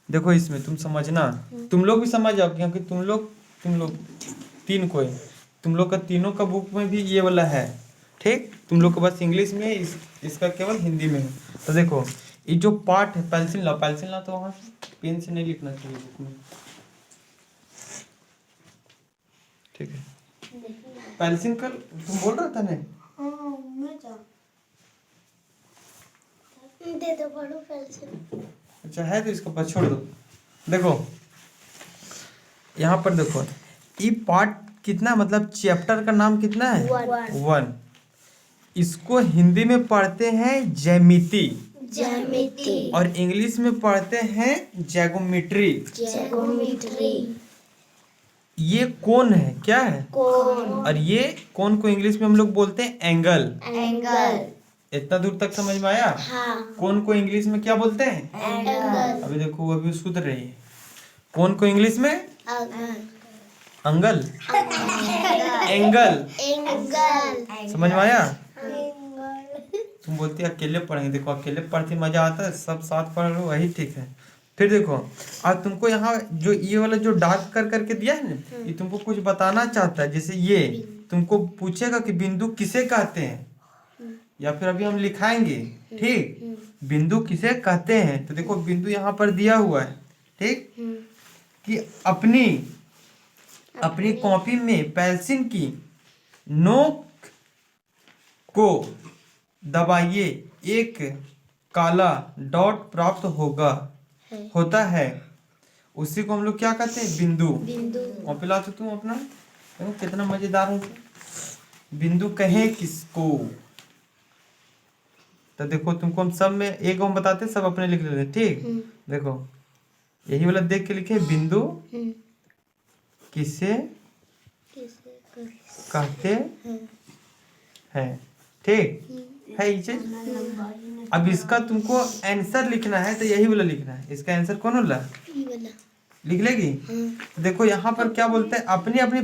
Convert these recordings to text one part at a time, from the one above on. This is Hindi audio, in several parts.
देखो इसमें तुम समझना, तुम लोग भी समझ जाओ क्योंकि तुम लोग तीन को है, तुम लोग का तीनों का बुक में भी ये वाला है। ठीक, तुम लोग को बस इंग्लिश में इसका केवल हिंदी में है। तो देखो ये जो पार्ट है, पेंसिल ला तो वहाँ से पेन से नहीं लिखना चाहिए बुक में। ठीक है, पेंसिल कर तुम बोल रहा था नहीं। दे दो बड़ो पेंसिल। अच्छा है तो इसको पास छोड़ दो। देखो यहाँ पर देखो ये पार्ट कितना, मतलब चैप्टर का नाम कितना है? 1। इसको हिंदी में पढ़ते हैं ज्यामिति, और इंग्लिश में पढ़ते हैं जैगोमेट्री। ये कौन है, क्या है? कोन। और ये कौन को इंग्लिश में हम लोग बोलते हैं एंगल। इतना दूर तक समझ में आया? हाँ। कौन को इंग्लिश में क्या बोलते हैं? एंगल। अभी देखो वो अभी सुधर रही है। कौन को इंग्लिश में? अंगल, एंगल। समझ में आया? तुम बोलती है अकेले पढ़ेंगे, देखो अकेले पढ़ते मजा आता है, सब साथ पढ़ लो वही ठीक है। फिर देखो आज तुमको यहाँ जो ये वाला जो डार्क कर करके दिया है ना, ये तुमको कुछ बताना चाहता है। जैसे ये तुमको पूछेगा कि बिंदु किसे कहते हैं, या फिर अभी हम लिखाएंगे। ठीक, बिंदु किसे कहते हैं। तो देखो बिंदु यहाँ पर दिया हुआ है। ठीक, कि अपनी कॉपी में पेंसिल की नोक को दबाइए, एक काला डॉट प्राप्त होता है, उसी को हम लोग क्या कहते हैं? बिंदु। कॉपी ला तो तुम अपना, देखो कितना मजेदार है। बिंदु कहें किसको? तो देखो तुमको हम सब में एक हम बताते, सब अपने लिख लेते। ठीक, देखो यही वाला देख के लिखे, बिंदु किसे कहते हैं। ठीक है ये चीज। अब इसका तुमको आंसर लिखना है, तो यही वाला लिखना है। इसका आंसर कौन वाला लिख लेगी? तो देखो यहाँ पर क्या बोलते हैं, अपनी अपनी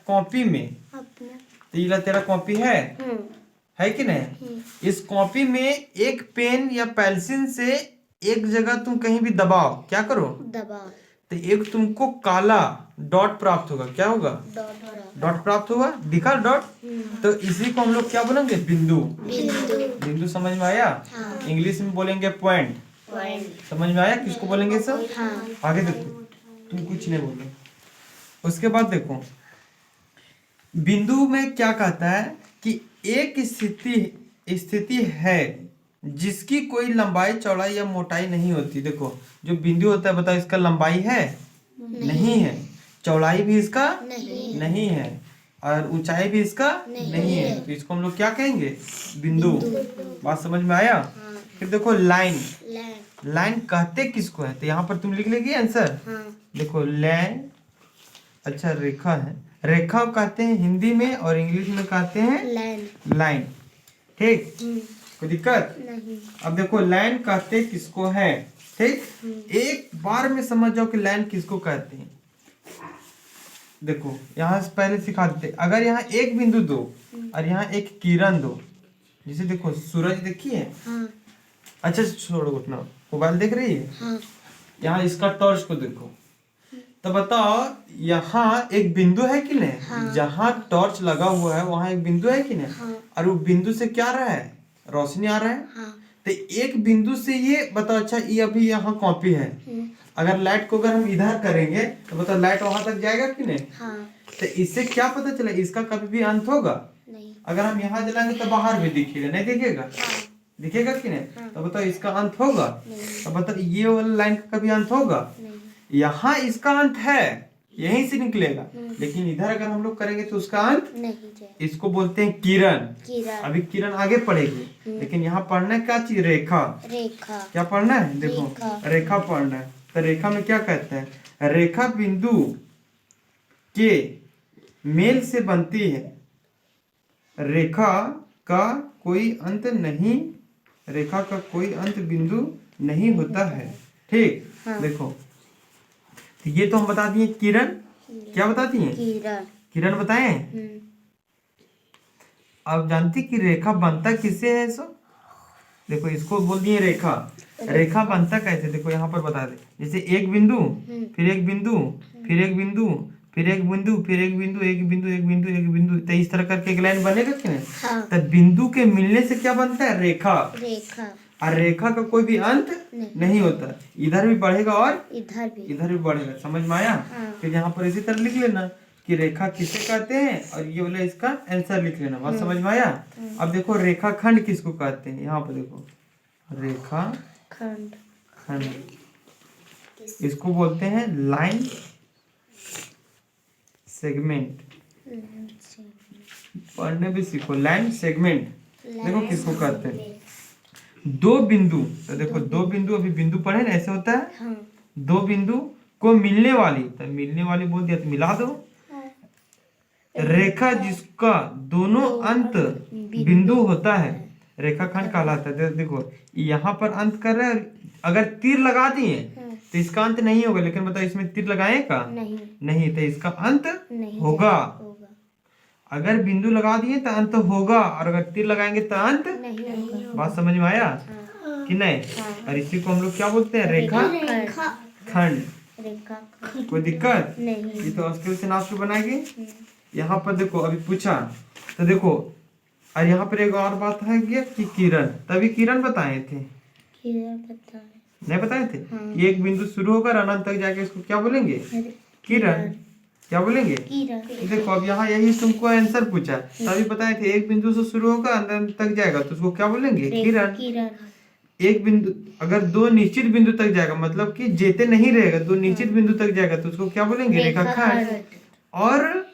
कॉपी में। तो ये तेरा कॉपी है कि नहीं? इस कॉपी में एक पेन या पेंसिल से एक जगह तुम कहीं भी दबाओ, क्या करो? तो एक तुमको काला डॉट प्राप्त होगा। क्या होगा? डॉट प्राप्त होगा, दिखा डॉट। तो इसी को हम लोग क्या बोलेंगे? बिंदु। बिंदु समझ में आया? इंग्लिश में बोलेंगे पॉइंट। समझ में आया किसको बोलेंगे सर? आगे देखो, तुम कुछ नहीं बोलो। उसके बाद देखो बिंदु में क्या कहता है कि एक स्थिति है जिसकी कोई लंबाई चौड़ाई या मोटाई नहीं होती। देखो जो बिंदु होता है, बताओ इसका लंबाई है? नहीं है। चौड़ाई भी इसका नहीं है, और ऊंचाई भी इसका नहीं है। तो इसको हम लोग क्या कहेंगे? बिंदु। बात समझ में आया? फिर देखो लाइन कहते किसको है? तो यहाँ पर तुम लिख लेगी आंसर। देखो लाइन, अच्छा रेखा है, रेखा कहते हैं हिंदी में, और इंग्लिश में कहते हैं लाइन। ठीक, कोई दिक्कत नहीं। अब देखो लाइन कहते किसको है? ठीक, एक बार में समझ जाओ कि लाइन किसको कहते हैं। देखो यहाँ से पहले सिखा देते, अगर यहाँ एक बिंदु दो और यहाँ एक किरण दो, जैसे देखो सूरज देखिए। अच्छा छोड़ो उठना, मोबाइल देख रही है? यहाँ इसका टॉर्च को देखो, तो बताओ यहाँ एक बिंदु है कि नहीं? जहाँ टॉर्च लगा हुआ है वहां एक बिंदु है कि नहीं? और वो बिंदु से क्या आ रहा है? रोशनी आ रहा है। तो एक बिंदु से ये बताओ, अच्छा ये अभी यहाँ कॉपी है, अगर लाइट को अगर हम इधर करेंगे तो बताओ लाइट वहां तक जाएगा कि नहीं? तो इससे क्या पता चला? इसका कभी भी अंत होगा नहीं। अगर हम यहाँ जलाएंगे तो बाहर भी दिखेगा, नहीं दिखेगा? दिखेगा कि नहीं? तो बताओ इसका अंत होगा? तो बताओ ये वाला लाइन का कभी अंत होगा? यहाँ इसका अंत है, यहीं से निकलेगा, लेकिन इधर अगर हम लोग करेंगे तो उसका अंत नहीं। इसको बोलते हैं किरण। अभी किरण आगे पढ़ेगी, लेकिन यहाँ पढ़ना है क्या चीज? रेखा। क्या पढ़ना है? देखो रेखा पढ़ना है। तो रेखा में क्या कहते हैं? रेखा बिंदु के मेल से बनती है, रेखा का कोई अंत नहीं, रेखा का कोई अंत बिंदु नहीं होता है। ठीक, देखो ये तो हम बता दिए किरण। क्या बता दिए? किरण बताएं। अब जानती कि रेखा बनता किससे है? सो देखो इसको बोल दिए रेखा। रेखा बनता कैसे, देखो यहाँ पर बता दे, जैसे एक बिंदु, फिर एक बिंदु, फिर एक बिंदु, फिर एक बिंदु, फिर एक बिंदु, एक बिंदु, एक बिंदु, एक बिंदु, तो इस तरह करके एक लाइन बनेगा कि नहीं। हाँ। तो बिंदु के मिलने से क्या बनता है, रेखा। रेखा। और रेखा का कोई भी अंत नहीं होता, इधर भी बढ़ेगा और इधर भी बढ़ेगा। समझ में आया। हाँ। फिर यहाँ पर इसी तरह लिख लेना कि रेखा किसे कहते हैं, और ये वाला इसका आंसर लिख लेना। बात समझ में आया। अब देखो रेखा खंड किसको कहते हैं, यहाँ पर देखो रेखा खंड। इसको बोलते हैं लाइन सेगमेंट। पढ़ने भी सीखो, लाइन सेगमेंट। देखो किसको कहते हैं, दो बिंदु। तो देखो दो बिंदु, अभी बिंदु पढ़े ना, ऐसे होता है। हाँ। दो बिंदु को मिलने वाली, तो मिलने वाली बोल दिया तो मिला दो। रेखा जिसका दोनों अंत बिंदु होता है रेखाखंड कहलाता है। देखो यहाँ पर अंत कर रहे हैं, अगर तीर लगा दिए तो इसका अंत नहीं होगा, लेकिन बताओ इसमें तीर लगाए का नहीं, तो इसका अंत होगा। अगर बिंदु लगा दिए तो अंत होगा, और अगर तीर लगाएंगे तो अंत नहीं। बात समझ में आया कि नहीं। और इसी को हम लोग क्या बोलते हैं, रेखा खंड। कोई दिक्कत नहीं। ये तो मुश्किल से नाम बनाएंगे। यहाँ पर देखो अभी पूछा, तो देखो और यहाँ पर एक और बात है कि किरण, तभी किरण बताए थे, नहीं बताए थे। हाँ। एक बिंदु शुरू होकर अनंत तक जाके इसको क्या बोलेंगे, किरण। क्या बोलेंगे, देखो अब यहाँ यही तुमको आंसर पूछा, तभी बताए थे एक बिंदु से शुरू होकर अनंत तक जाएगा तो उसको क्या बोलेंगे, किरण। एक बिंदु अगर दो निश्चित बिंदु तक जाएगा, मतलब कि जेते नहीं रहेगा, दो निश्चित बिंदु तक जाएगा तो उसको क्या बोलेंगे, रेखाखंड। और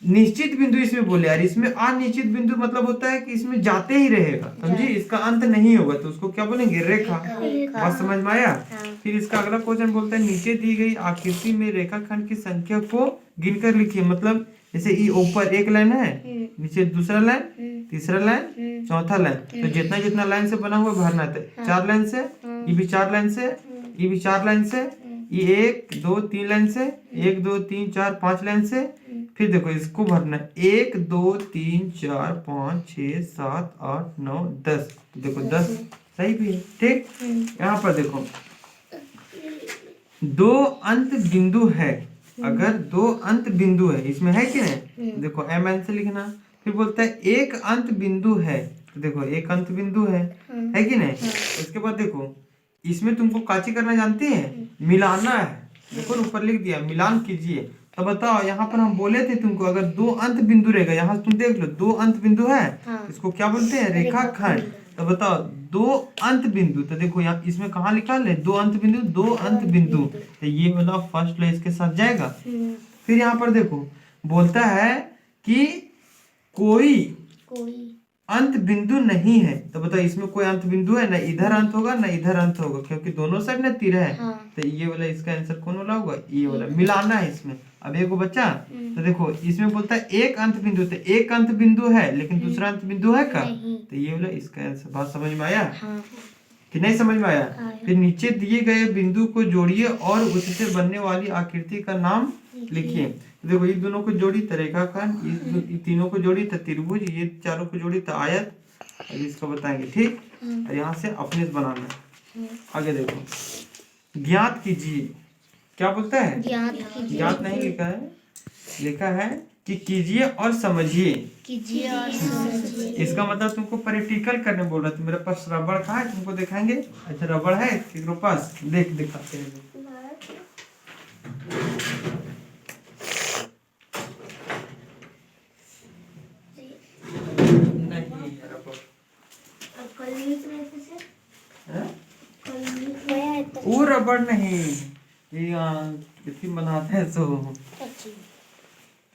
निश्चित बिंदु इसमें बोले यार, इसमें अनिश्चित बिंदु मतलब होता है कि इसमें जाते ही रहेगा, समझी, इसका अंत नहीं होगा तो उसको क्या बोलेंगे, रेखा। बात समझ में आया। फिर इसका अगला क्वेश्चन बोलता है, नीचे दी गई आकृति में रेखाखंड की संख्या को गिनकर लिखिए। मतलब जैसे ये ऊपर एक लाइन है, नीचे दूसरा लाइन, तीसरा लाइन, चौथा लाइन, तो जितना जितना लाइन से बना हुआ भरना है। 4 लाइन से, ये भी 4 लाइन से, ये भी 4 लाइन से, ये 1 2 3 लाइन से, 1 2 3 4 5 लाइन से। फिर देखो इसको भरना है 1 2 3 4 5 6 7 8 9 10। देखो 10 सही भी है, ठीक। यहाँ पर देखो दो अंत बिंदु है, अगर दो अंत बिंदु है इसमें है कि नहीं, देखो एम एन से लिखना। फिर बोलता है एक अंत बिंदु है, तो देखो एक अंत बिंदु है कि नहीं। उसके बाद देखो इसमें तुमको काची करना जानते हैं, मिलाना है। देखो ऊपर लिख दिया मिलान कीजिए। तो बताओ यहाँ पर हम बोले थे तुमको अगर दो अंत बिंदु रहेगा, यहाँ तुम देख लो दो अंत बिंदु है, इसको क्या बोलते हैं, रेखाखंड। तो बताओ दो अंत बिंदु, तो देखो यहाँ इसमें कहाँ लिखा है, दो अंत बिंदु, दो अंत बिंदु, तो ये वाला फर्स्ट ला इसके साथ जाएगा। फिर यहाँ पर देखो बोलता है कि कोई अंत बिंदु नहीं है, तो बताओ इसमें कोई अंत बिंदु है, ना इधर अंत होगा ना इधर अंत होगा, क्योंकि दोनों साइड ना तीर है। तो ये वाला इसका आंसर कौन वाला होगा, ये वाला। मिलाना है इसमें। अब एक बच्चा, तो देखो इसमें बोलता है एक अंत बिंदु, तो एक अंत बिंदु है लेकिन दूसरा अंत बिंदु है का, तो ये वाला इसका आंसर। बात समझ में आया कि नहीं समझ में आया। फिर नीचे दिए गए बिंदु को जोड़िए और उससे बनने वाली आकृति का नाम लिखिए। देखो ये दोनों को जोड़ी तो रेखाखंड, ये तीनों को जोड़ी तो त्रिभुज, ये चारों को जोड़ी तो आयत। और इसको बताएंगे, ठीक। और यहाँ से अपने से बनाना है। आगे देखो, ज्ञात कीजिए, क्या बोलता है, ज्ञात नहीं लिखा है, लिखा है कि कीजिए और समझिए। इसका मतलब तुमको प्रैक्टिकल करने बोल रहा है। मेरे पास रबड़ कहाँ है, तुमको दिखाएंगे। अच्छा रबड़ है तेरे पास, देख दिखाते हैं। वो रबड़ नहीं, ये बनाते हैं तो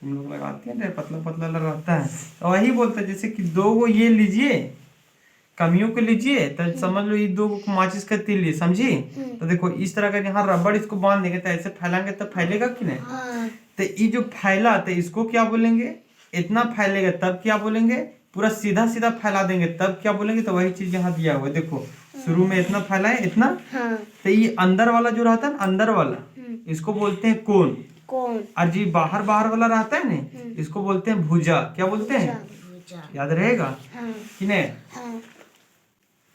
तुम लोग लगाते हैं, पतला पतला रहता है, तो वही बोलता है। जैसे कि दो वो ये लीजिए, कमियों को लीजिए, तो समझ लो ये दो माचिस का तीर लिए, समझी। तो देखो इस तरह का यहाँ रबड़ इसको बांध देंगे तो ऐसे फैलाएंगे तो फैलेगा कि नहीं। तो ये जो फैला तो इसको क्या बोलेंगे, इतना फैलेगा तब क्या बोलेंगे, पूरा सीधा सीधा फैला देंगे तब क्या बोलेंगे। तो वही चीज यहाँ दिया हुआ है, देखो शुरू में इतना फैला है इतना, तो ये अंदर वाला जो रहता है ना, अंदर वाला इसको बोलते हैं कोण। और जी बाहर बाहर वाला रहता है ना, इसको बोलते हैं भुजा। क्या बोलते हैं, याद रहेगा कि नहीं।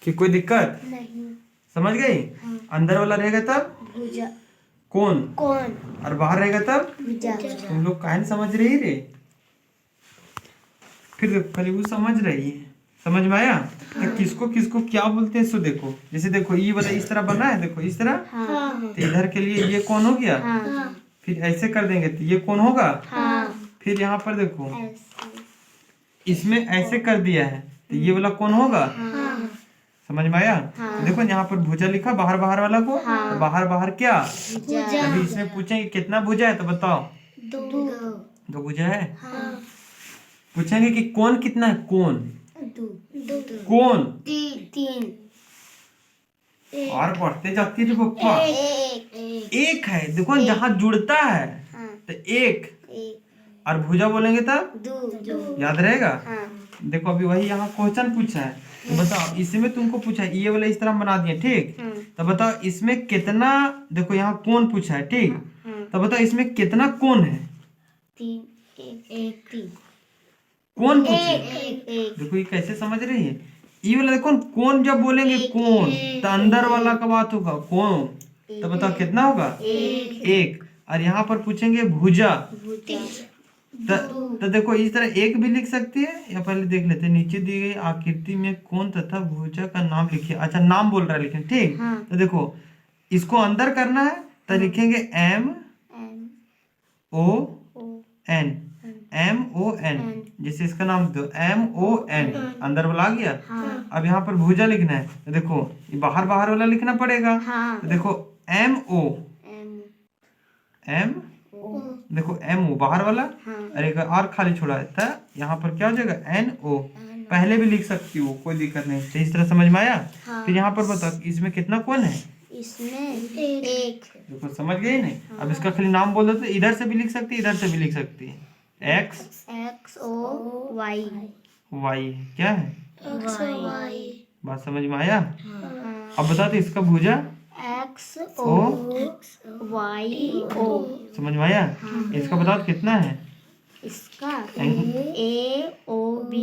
कि कोई दिक्कत? नहीं। समझ गई? अंदर वाला रहेगा तब भुजा। कौन, कौन? और बाहर रहेगा तब भुजा। तुम लोग काहे नहीं समझ रही रे? फिर देखो खाली वो समझ रही है, समझ में आया? तो किसको किसको क्या बोलते हैं सो देखो, जैसे देखो ये वाला इस तरह बना है, देखो इस तरह, हाँ। तो इधर के लिए ये कौन हो गया, हाँ। फिर ऐसे कर देंगे तो ये कौन होगा, हाँ। फिर यहाँ पर देखो ऐसे। इसमें ऐसे कर दिया है तो ये वाला कौन होगा, हाँ। समझ में आया? तो देखो यहाँ पर भुजा लिखा बाहर बाहर वाला को, तो बाहर बाहर क्या, भुजा। अभी इसमें पूछेंगे कितना भुजा है तो बताओ, दो। दो भुजा है। हाँ। पूछेंगे कि कौन कितना है, कौन, दो। दो। कौन, तीन। और पढ़ते जाती है पप्पा, एक। एक है, देखो जहाँ जुड़ता है हाँ। तो एक, एक। और भुजा बोलेंगे तब दो। याद रहेगा। हाँ। देखो अभी वही यहाँ क्वेश्चन पूछा है, तो बताओ इसमें तुमको पूछा है ये वाला इस तरह बना दिए, ठीक, तो बताओ इसमें कितना, देखो यहाँ कौन पूछा है, ठीक, तो बताओ इसमें कितना कौन है, तीन। एक। तीन। कौन पूछे, एक। देखो ये कैसे समझ रही है, ये वाला देखो कौन, जब बोलेंगे कौन तो अंदर वाला का बात होगा कौन, तो बताओ कितना होगा, एक, और यहाँ पर पूछेंगे भुजा, तो देखो इस तरह एक भी लिख सकती है, या पहले देख लेते हैं, नीचे दी गई आकृति में कौन तथा भुजा का नाम लिखिए, अच्छा नाम बोल रहा है लेकिन, ठीक, तो देखो इसको अंदर करना है तो लिखेंगे MON, MON, जैसे इसका नाम दो MON, अंदर वाला आ गया। अब यहाँ पर भुजा लिखना है तो देखो ये बाहर बाहर वाला लिखना पड़ेगा, तो देखो MO, देखो MO बाहर वाला, और एक और खाली छोड़ा है तो यहाँ पर क्या हो जाएगा NO, पहले भी लिख सकती हो कोई दिक्कत नहीं, तो इस तरह समझ में आया। फिर यहाँ पर बताओ इसमें कितना कौन है, इसमें एक। देखो समझ गई नहीं, अब इसका खाली नाम बोल दो तो इधर से भी लिख सकती है इधर से भी लिख सकती है, XOY, Y क्या है, XOY, बात समझ में आया। अब बता दो इसका भुजा XOYO, समझ में आया। इसका बताओ कितना है, इसका AOB,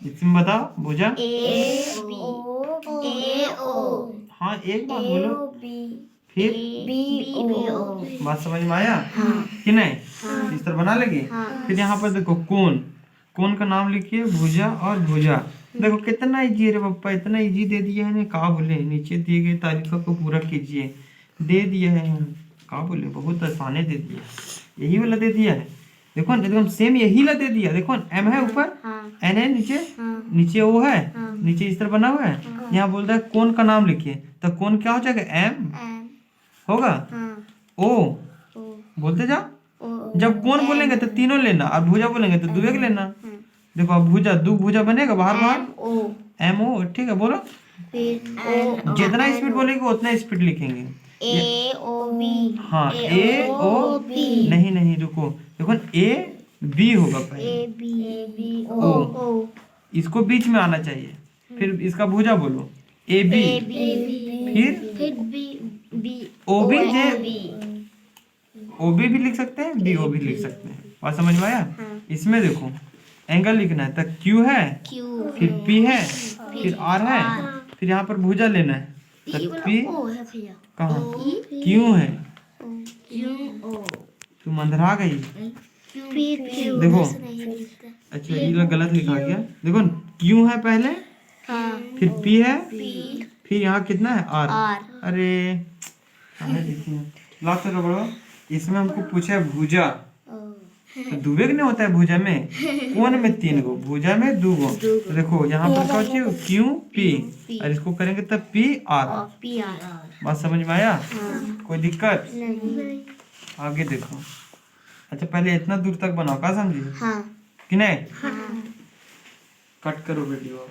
इसमें बताओ भुजा, AO, हाँ एक बात बोलो, फिर BO, बात समझ में आया कि नहीं, इस तरह बना लेगी। फिर यहाँ पर देखो कौन का नाम लिखिए, भुजा और भुजा, देखो कितना इजी है रे पप्पा, इतना इजी दे दिया है ना, कहा बोले नीचे दिए गए तारीखों को पूरा कीजिए, दे दिया है, कहा बोले बहुत आसानी दे दिया, यही वाला दे दिया है, देखो एकदम सेम यही वाला दे दिया, देखो M है ऊपर, N है नीचे O है, नीचे इस तरह बना हुआ है, यहाँ बोल रहा है कौन का नाम लिखिए, तो कौन क्या हो जाएगा, M होगा, O बोलते जाओ, जब कौन बोलेंगे तो तीनों लेना, और भुजा बोलेंगे तो दो एक लेना, देखो अब भुजा दो भुजा बनेगा बाहर बाहर, MO, ठीक है बोलो, जितना स्पीड बोलेंगे उतना स्पीड लिखेंगे, AOB, हाँ AOB, नहीं रुको, देखो AB होगा पहले, O, इसको बीच में आना चाहिए, फिर इसका भुजा बोलो AB, फिर OB, OB भी लिख सकते हैं, BO भी लिख सकते हैं, बात समझ में आया। इसमें देखो एंगल लिखना है तो Q है, फिर P है, फिर R है, फिर यहाँ पर भुजा लेना है तो P कहाँ, Q है, तुम अंदर आ गई, देखो अच्छा ये गलत लिखा गया, देखो Q है पहले, फिर P है, फिर यहाँ कितना है R, अरे लास्ट रबड़ो, इसमें हमको पूछा है भुजा, तो दुबेग नहीं होता है भुजा में, कौन में 3 गो, भुजा में 2 गो, तो देखो यहाँ पर क्या चाहिए Q P, और इसको करेंगे तब P R, बात समझ में आया, कोई दिक्कत नहीं, आगे देखो। अच्छा पहले इतना दूर तक बनाओ, क्या समझी कि नहीं, कट करो वीडियो।